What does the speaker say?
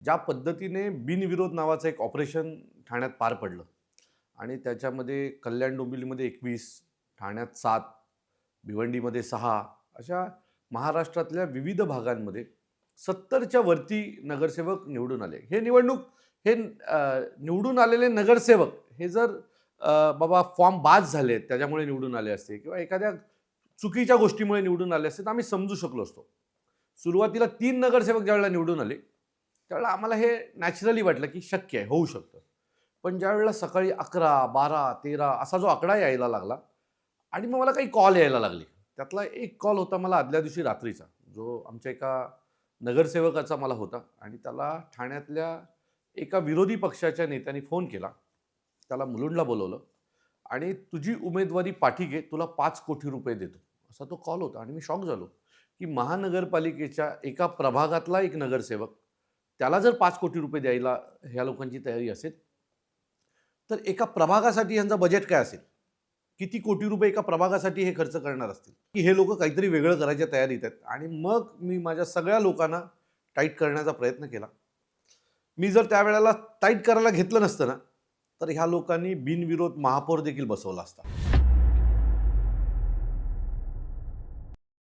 ज्या पद्धतीने बिनविरोध नावाचं एक ऑपरेशन ठाण्यात पार पडलं आणि त्याच्यामध्ये कल्याण डोंबिवलीमध्ये 21, ठाण्यात 7, भिवंडीमध्ये 6 अशा महाराष्ट्रातल्या विविध भागांमध्ये 70च्या वरती नगरसेवक निवडून आले. हे निवडून आलेले नगरसेवक हे जर बाबा फॉर्म पास झाले त्याच्यामुळे निवडून आले असते किंवा एखाद्या चुकीच्या गोष्टीमुळे निवडून आले असते तर आम्ही समजू शकलो असतो. सुरुवातीला 3 नगरसेवक ज्यावेळेला निवडून आले त्यावेळेला आम्हाला हे नॅचरली वाटलं की शक्य आहे, होऊ शकतं. पण ज्यावेळेला सकाळी 11, 12, 13 असा जो आकडा यायला लागला आणि मग मला काही कॉल यायला लागले. त्यातला एक कॉल होता मला आदल्या दिवशी रात्रीचा, जो आमच्या एका नगरसेवकाचा मला होता आणि त्याला ठाण्यातल्या एका विरोधी पक्षाच्या नेत्यांनी फोन केला. त्याला मुलुंडला बोलवलं आणि तुझी उमेदवारी पाठी घे, तुला 5 कोटी रुपये देतो, असा तो कॉल होता. आणि मी शॉक झालो की महानगरपालिकेच्या एका प्रभागातला एक नगरसेवक, त्याला जर 5 कोटी रुपये द्यायला ह्या लोकांची तयारी असेल, तर एका प्रभागासाठी यांचं बजेट काय असेल? किती कोटी रुपये एका प्रभागासाठी हे खर्च करणार असतील? की हे लोक काहीतरी वेगळं करायच्या तयारीत आहेत. आणि मग मी माझ्या सगळ्या लोकांना टाईट करण्याचा प्रयत्न केला. मी जर त्यावेळेला टाईट करायला घेतलं नसतं ना, तर ह्या लोकांनी बिनविरोध महापौर देखील बसवला असता.